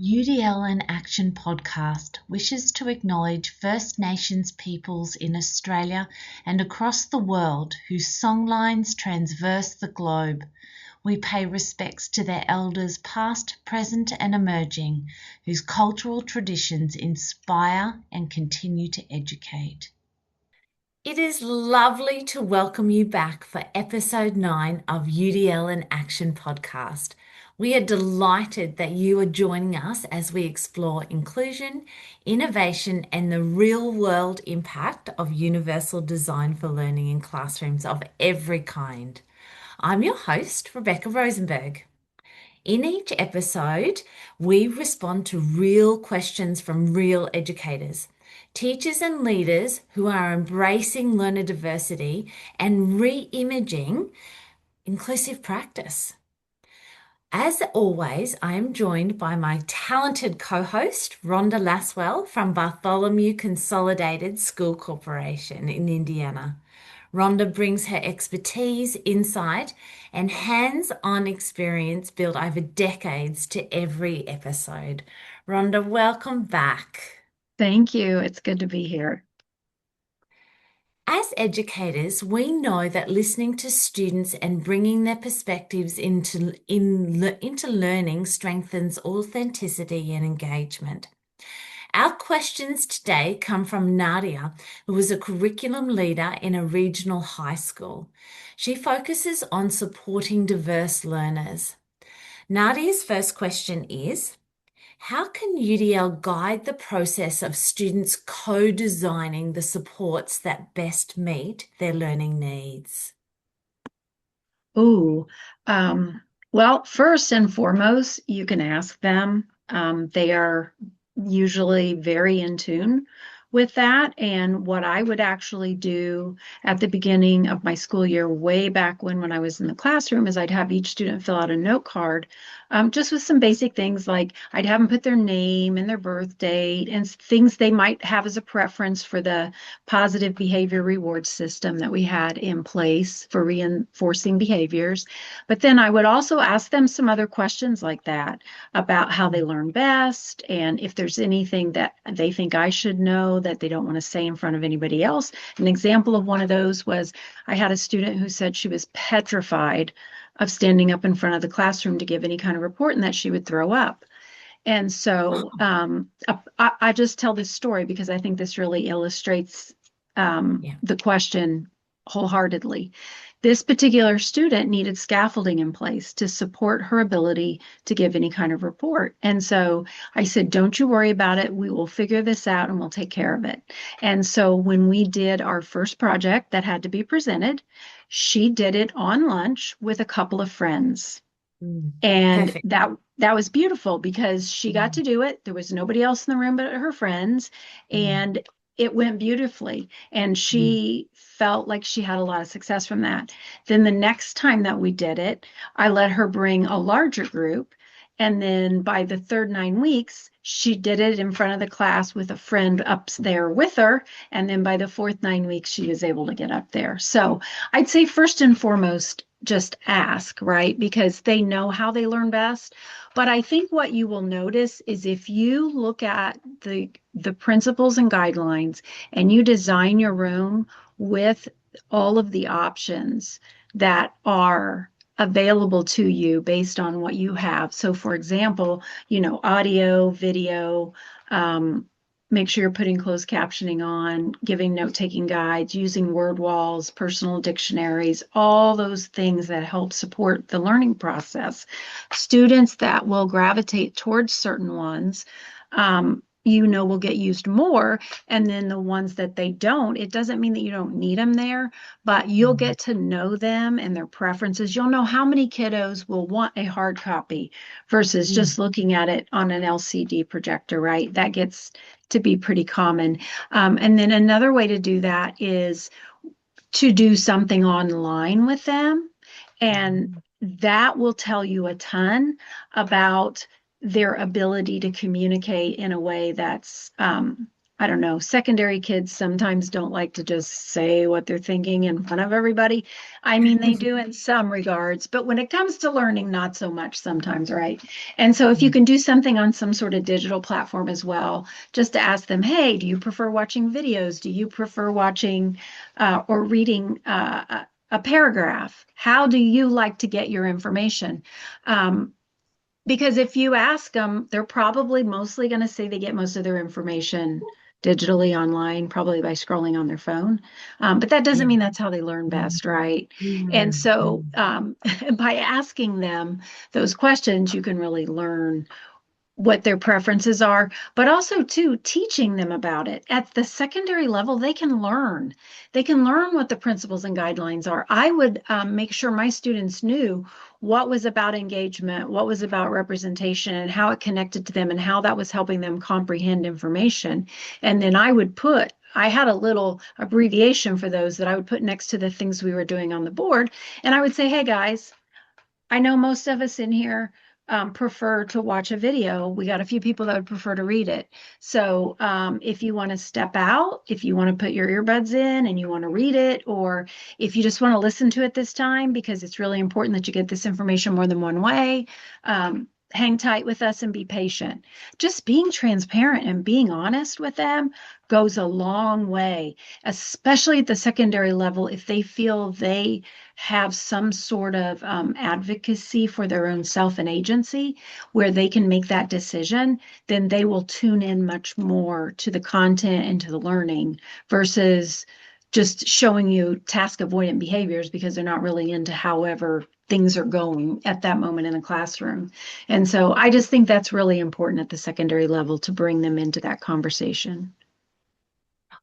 UDL in Action podcast wishes to acknowledge First Nations peoples in Australia and across the world whose songlines traverse the globe. We pay respects to their elders past, present and emerging, whose cultural traditions inspire and continue to educate. It is lovely to welcome you back for episode 9 of UDL in Action podcast. We are delighted that you are joining us as we explore inclusion, innovation, and the real world impact of universal design for learning in classrooms of every kind. I'm your host, Rebecca Rosenberg. In each episode, we respond to real questions from real educators, teachers and leaders who are embracing learner diversity and re-imaging inclusive practice. As always, I am joined by my talented co-host, Rhonda Laswell from Bartholomew Consolidated School Corporation in Indiana. Rhonda brings her expertise, insight, and hands-on experience built over decades to every episode. Rhonda, welcome back. Thank you. It's good to be here. As educators, we know that listening to students and bringing their perspectives into learning strengthens authenticity and engagement. Our questions today come from Nadia, who is a curriculum leader in a regional high school. She focuses on supporting diverse learners. Nadia's first question is, how can UDL guide the process of students co-designing the supports that best meet their learning needs? Ooh, well, first and foremost, you can ask them. They are usually very in tune with that. And what I would actually do at the beginning of my school year, way back when I was in the classroom, is I'd have each student fill out a note card, just with some basic things like I'd have them put their name and their birth date and things they might have as a preference for the positive behavior reward system that we had in place for reinforcing behaviors. But then I would also ask them some other questions like that about how they learn best and if there's anything that they think I should know that they don't want to say in front of anybody else. An example of one of those was I had a student who said she was petrified of standing up in front of the classroom to give any kind of report and that she would throw up. And so I just tell this story because I think this really illustrates Yeah. the question wholeheartedly. This particular student needed scaffolding in place to support her ability to give any kind of report. And so I said, don't you worry about it. We will figure this out and we'll take care of it. And so when we did our first project that had to be presented, she did it on lunch with a couple of friends. And Perfect. that was beautiful because she got to do it. There was nobody else in the room but her friends, Mm. and it went beautifully. And Mm. she felt like she had a lot of success from that. Then the next time that we did it, I let her bring a larger group. And then by the third 9 weeks, she did it in front of the class with a friend up there with her. And then by the fourth 9 weeks, she was able to get up there. So I'd say first and foremost, just ask, right? Because they know how they learn best. But I think what you will notice is if you look at the principles and guidelines and you design your room with all of the options that are available to you based on what you have. So for example, audio, video, make sure you're putting closed captioning on, giving note-taking guides, using word walls, personal dictionaries, all those things that help support the learning process. Students that will gravitate towards certain ones, will get used more. And then the ones that they don't, it doesn't mean that you don't need them there, but you'll Mm. get to know them and their preferences. You'll know how many kiddos will want a hard copy versus Mm. just looking at it on an LCD projector, right? That gets to be pretty common. And then another way to do that is to do something online with them. And that will tell you a ton about their ability to communicate in a way that's I don't know, secondary kids sometimes don't like to just say what they're thinking in front of everybody. I mean, they do in some regards, but when it comes to learning, not so much sometimes, right? And so if you can do something on some sort of digital platform as well, just to ask them, hey, do you prefer watching videos? Do you prefer watching or reading a paragraph? How do you like to get your information? Um, because if you ask them, they're probably mostly going to say they get most of their information digitally online, probably by scrolling on their phone. But that doesn't Yeah. mean that's how they learn Mm, best, right? And mm, so mm. by asking them those questions, you can really learn what their preferences are, but also too teaching them about it. At the secondary level, they can learn. They can learn what the principles and guidelines are. I would make sure my students knew what was about engagement, what was about representation, and how it connected to them, and how that was helping them comprehend information. And then I had a little abbreviation for those that I would put next to the things we were doing on the board. And I would say, hey guys, I know most of us in here prefer to watch a video. We got a few people that would prefer to read it. So if you want to step out, if you want to put your earbuds in and you want to read it, or if you just want to listen to it this time because it's really important that you get this information more than one way, hang tight with us and be patient. Just being transparent and being honest with them goes a long way, especially at the secondary level if they feel they have some sort of advocacy for their own self and agency where they can make that decision, then they will tune in much more to the content and to the learning versus just showing you task avoidant behaviors because they're not really into however things are going at that moment in the classroom. And so I just think that's really important at the secondary level to bring them into that conversation.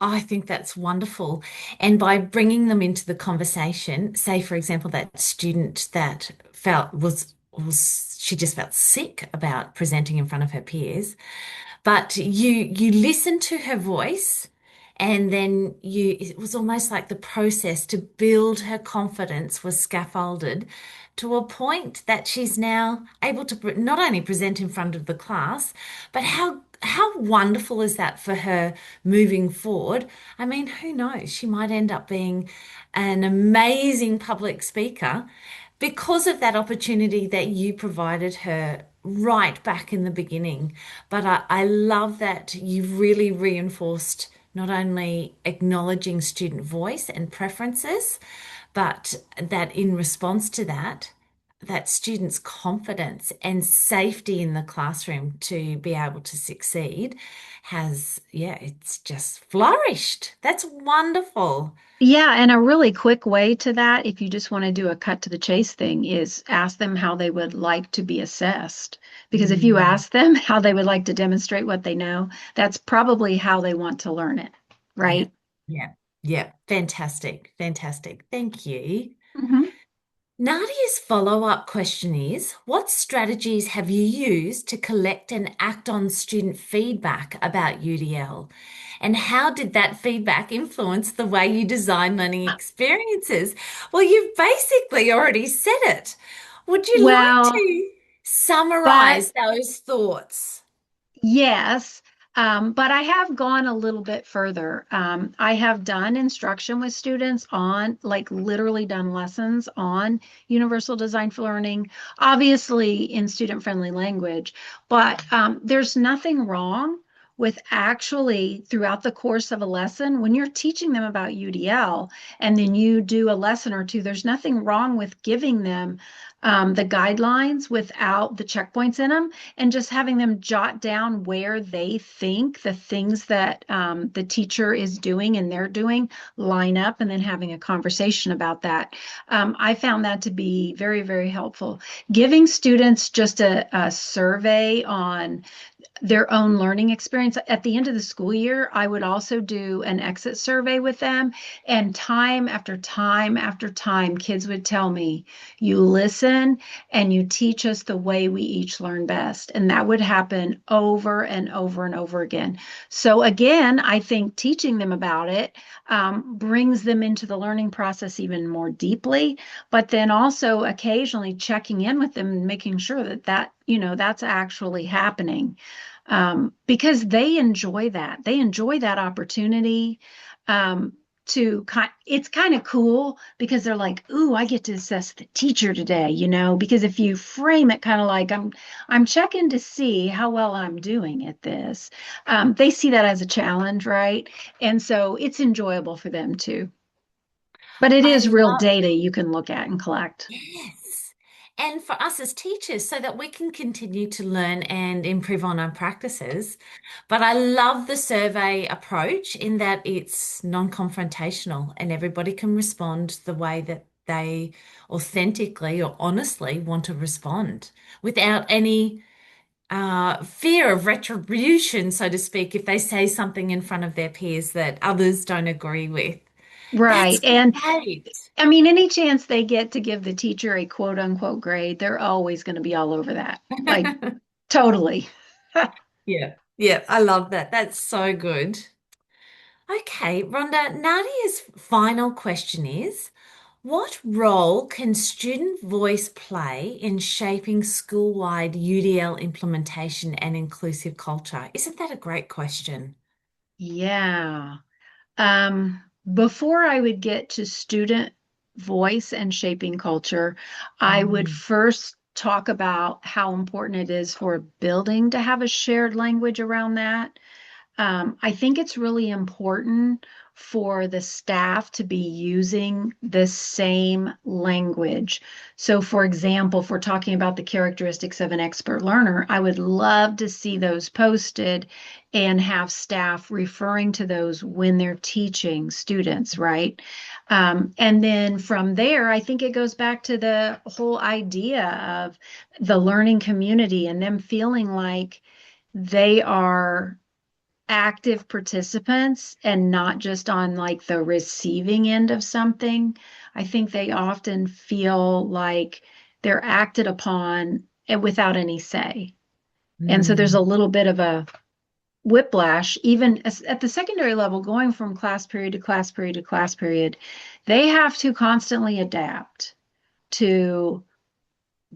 I think that's wonderful. And by bringing them into the conversation, say, for example, that student that felt she just felt sick about presenting in front of her peers, but you listen to her voice and then it was almost like the process to build her confidence was scaffolded to a point that she's now able to not only present in front of the class, but how wonderful is that for her moving forward? I mean, who knows? She might end up being an amazing public speaker because of that opportunity that you provided her right back in the beginning. But I love that you've really reinforced not only acknowledging student voice and preferences, but that in response to that, that students' confidence and safety in the classroom to be able to succeed has, yeah, it's just flourished. That's wonderful. Yeah, and a really quick way to that, if you just want to do a cut to the chase thing, is ask them how they would like to be assessed. Because if you Mm, ask them how they would like to demonstrate what they know, that's probably how they want to learn it, yeah, right? yeah, yeah. Fantastic, fantastic. Thank you. Mhm. Nadia's follow-up question is, what strategies have you used to collect and act on student feedback about UDL? And how did that feedback influence the way you design learning experiences? Well, you've basically already said it. Would you like Well, to but summarize those thoughts? yes, but I have gone a little bit further. I have done instruction with students on, like, literally done lessons on universal design for learning, obviously in student-friendly language, but there's nothing wrong with actually throughout the course of a lesson, when you're teaching them about UDL and then you do a lesson or two, there's nothing wrong with giving them the guidelines without the checkpoints in them and just having them jot down where they think the things that the teacher is doing and they're doing line up and then having a conversation about that. I found that to be very, very helpful. Giving students just a survey on their own learning experience. At the end of the school year, I would also do an exit survey with them. And time after time after time, kids would tell me, you listen and you teach us the way we each learn best. And that would happen over and over and over again. So, again, I think teaching them about it brings them into the learning process even more deeply, but then also occasionally checking in with them and making sure that that's actually happening. because they enjoy that. They enjoy that opportunity. Um, it's kind of cool because they're like, "Ooh, I get to assess the teacher today," because if you frame it kind of like I'm checking to see how well I'm doing at this, they see that as a challenge, right? And so it's enjoyable for them too. But it I is real love data you can look at and collect. Yes. And for us as teachers, so that we can continue to learn and improve on our practices. But I love the survey approach in that it's non-confrontational and everybody can respond the way that they authentically or honestly want to respond without any fear of retribution, so to speak, if they say something in front of their peers that others don't agree with. Right. That's And great. I mean, any chance they get to give the teacher a quote unquote grade, they're always going to be all over that. Like, totally. Yeah. Yeah, I love that. That's so good. Okay, Rhonda, Nadia's final question is, what role can student voice play in shaping school-wide UDL implementation and inclusive culture? Isn't that a great question? Yeah. Before I would get to student voice and shaping culture, I would Mm. first talk about how important it is for a building to have a shared language around that. I think it's really important for the staff to be using the same language. So, for example, if we're talking about the characteristics of an expert learner, I would love to see those posted and have staff referring to those when they're teaching students, right? And then from there, I think it goes back to the whole idea of the learning community and them feeling like they are active participants and not just on like the receiving end of something. I think they often feel like they're acted upon and without any say. And so there's a Mm. little bit of a whiplash, even at the secondary level, going from class period to class period to class period. They have to constantly adapt to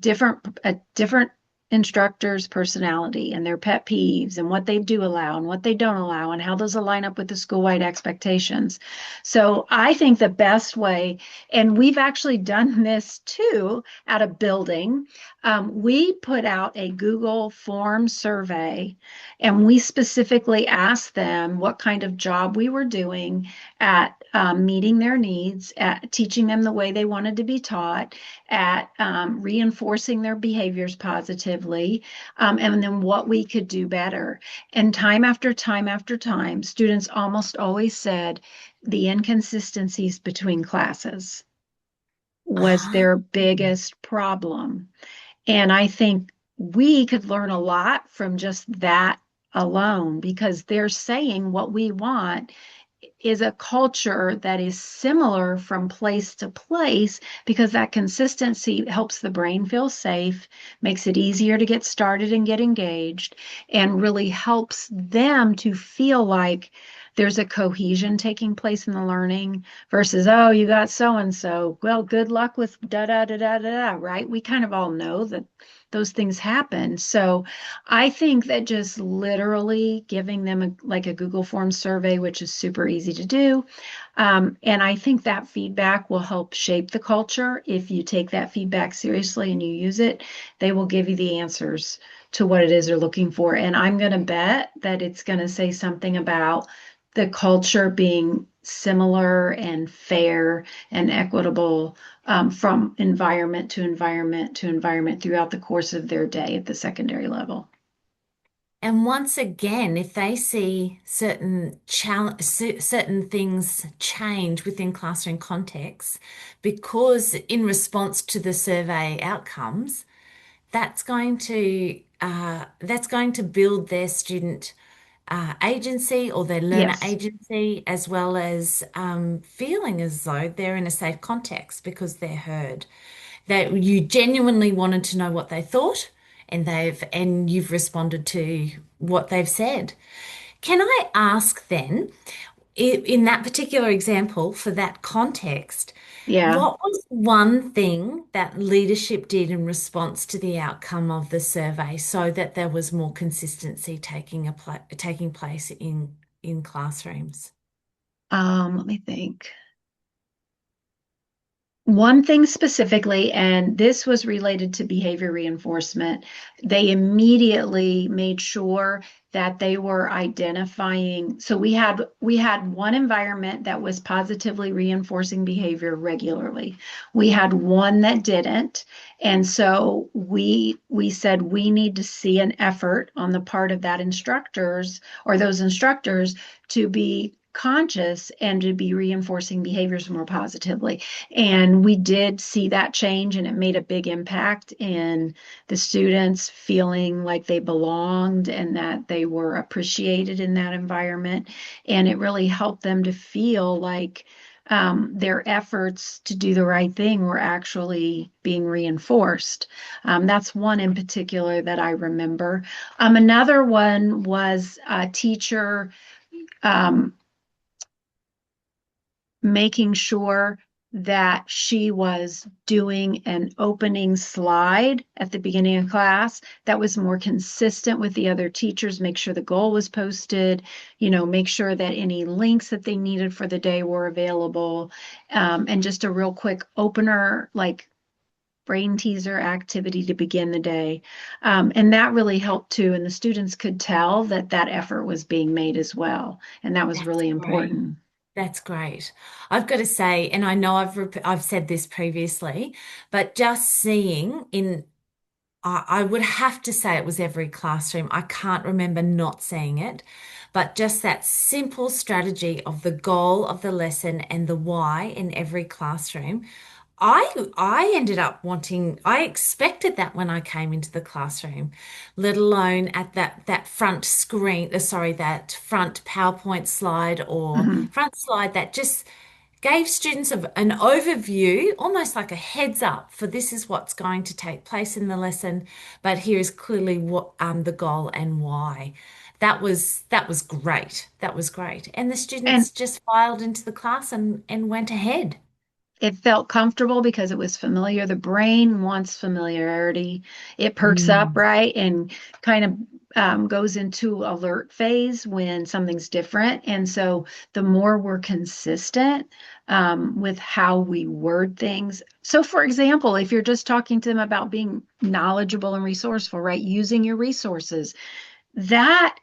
different instructors' personality and their pet peeves and what they do allow and what they don't allow and how those align up with the school-wide expectations. So I think the best way, and we've actually done this too at a building, we put out a Google form survey and we specifically asked them what kind of job we were doing at meeting their needs, at teaching them the way they wanted to be taught, at reinforcing their behaviors positively, and then what we could do better. And time after time after time, students almost always said the inconsistencies between classes was Ah. their biggest problem. And I think we could learn a lot from just that alone because they're saying what we want is a culture that is similar from place to place because that consistency helps the brain feel safe, makes it easier to get started and get engaged, and really helps them to feel like there's a cohesion taking place in the learning versus, oh, you got so and so. Well, good luck with da da da da da, right? We kind of all know that those things happen. So I think that just literally giving them like a Google Form survey, which is super easy to do. And I think that feedback will help shape the culture. If you take that feedback seriously and you use it, they will give you the answers to what it is they're looking for. And I'm going to bet that it's going to say something about the culture being similar and fair and equitable from environment to environment to environment throughout the course of their day at the secondary level. And once again, if they see certain things change within classroom contexts, because in response to the survey outcomes, that's going to build their student agency or their learner Yes. agency, as well as feeling as though they're in a safe context because they're heard. That you genuinely wanted to know what they thought, and you've responded to what they've said. Can I ask then, in that particular example, for that context? Yeah. What was one thing that leadership did in response to the outcome of the survey so that there was more consistency taking place in classrooms? Let me think. One thing specifically, and this was related to behavior reinforcement, they immediately made sure that they were identifying. So we had one environment that was positively reinforcing behavior regularly. We had one that didn't. And so we said we need to see an effort on the part of that instructors or those instructors to be conscious and to be reinforcing behaviors more positively. And we did see that change, and it made a big impact in the students feeling like they belonged and that they were appreciated in that environment. And it really helped them to feel like their efforts to do the right thing were actually being reinforced. That's one in particular that I remember. Another one was a teacher. Um, Making sure that she was doing an opening slide at the beginning of class that was more consistent with the other teachers, make sure the goal was posted, make sure that any links that they needed for the day were available, and just a real quick opener, like brain teaser activity to begin the day. And that really helped too. And the students could tell that that effort was being made as well. And that was That's really great. important. That's great. I've got to say, and I know I've said this previously, but just seeing in I would have to say it was every classroom. I can't remember not seeing it, but just that simple strategy of the goal of the lesson and the why in every classroom. I ended up wanting, I expected that when I came into the classroom, let alone at that front screen, sorry, that front PowerPoint slide or Mhm. front slide that just gave students an overview, almost like a heads up for this is what's going to take place in the lesson, but here is clearly what the goal and why. That was great. That was great. And the And students just filed into the class and went ahead. it felt comfortable because it was familiar. The brain wants familiarity. It perks up, Mm. right? And kind of goes into alert phase when something's different. And so the more we're consistent with how we word things. So, for example, if you're just talking to them about being knowledgeable and resourceful, right? Using your resources, that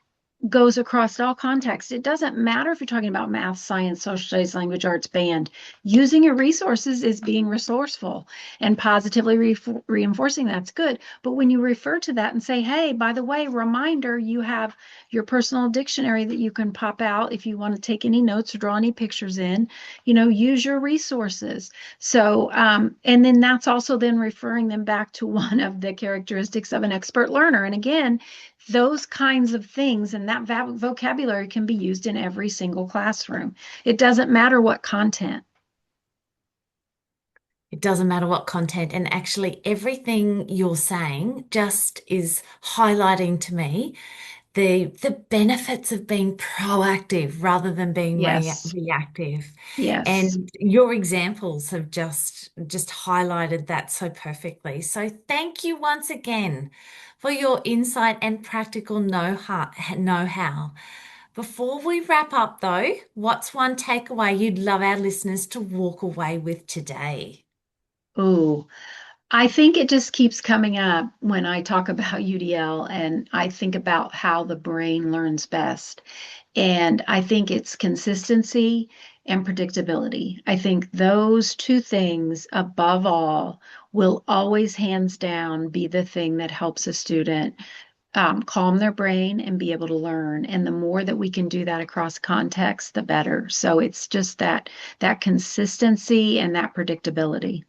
goes across all contexts. It doesn't matter if you're talking about math, science, social studies, language arts, band. Using your resources is being resourceful, and positively reinforcing that's good. But when you refer to that and say, hey, by the way, reminder, you have your personal dictionary that you can pop out if you want to take any notes or draw any pictures in, use your resources. So, and then that's also then referring them back to one of the characteristics of an expert learner. And again, those kinds of things and that vocabulary can be used in every single classroom. It doesn't matter what content. It doesn't matter what content, and actually everything you're saying just is highlighting to me the benefits of being proactive rather than being Yes. reactive. Yes. And your examples have just highlighted that so perfectly. So thank you once again for your insight and practical know-how. Before we wrap up though, what's one takeaway you'd love our listeners to walk away with today? Ooh, I think it just keeps coming up when I talk about UDL and I think about how the brain learns best. And I think it's consistency and predictability. I think those two things, above all, will always, hands down, be the thing that helps a student calm their brain and be able to learn. And the more that we can do that across context, the better. So it's just that consistency and that predictability.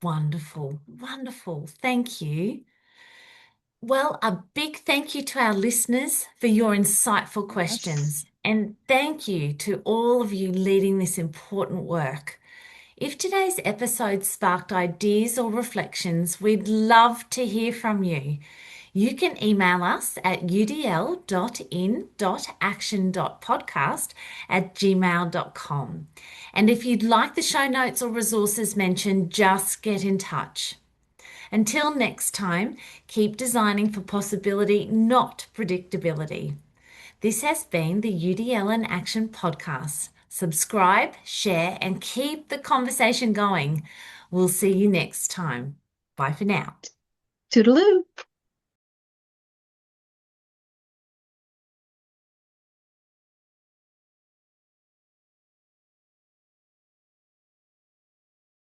Wonderful, wonderful. Thank you. Well, a big thank you to our listeners for your insightful Yes. questions. And thank you to all of you leading this important work. If today's episode sparked ideas or reflections, we'd love to hear from you. You can email us at udl.in.action.podcast@gmail.com. And if you'd like the show notes or resources mentioned, just get in touch. Until next time, keep designing for possibility, not predictability. This has been the UDL in Action podcast. Subscribe, share, and keep the conversation going. We'll see you next time. Bye for now. Toodaloo.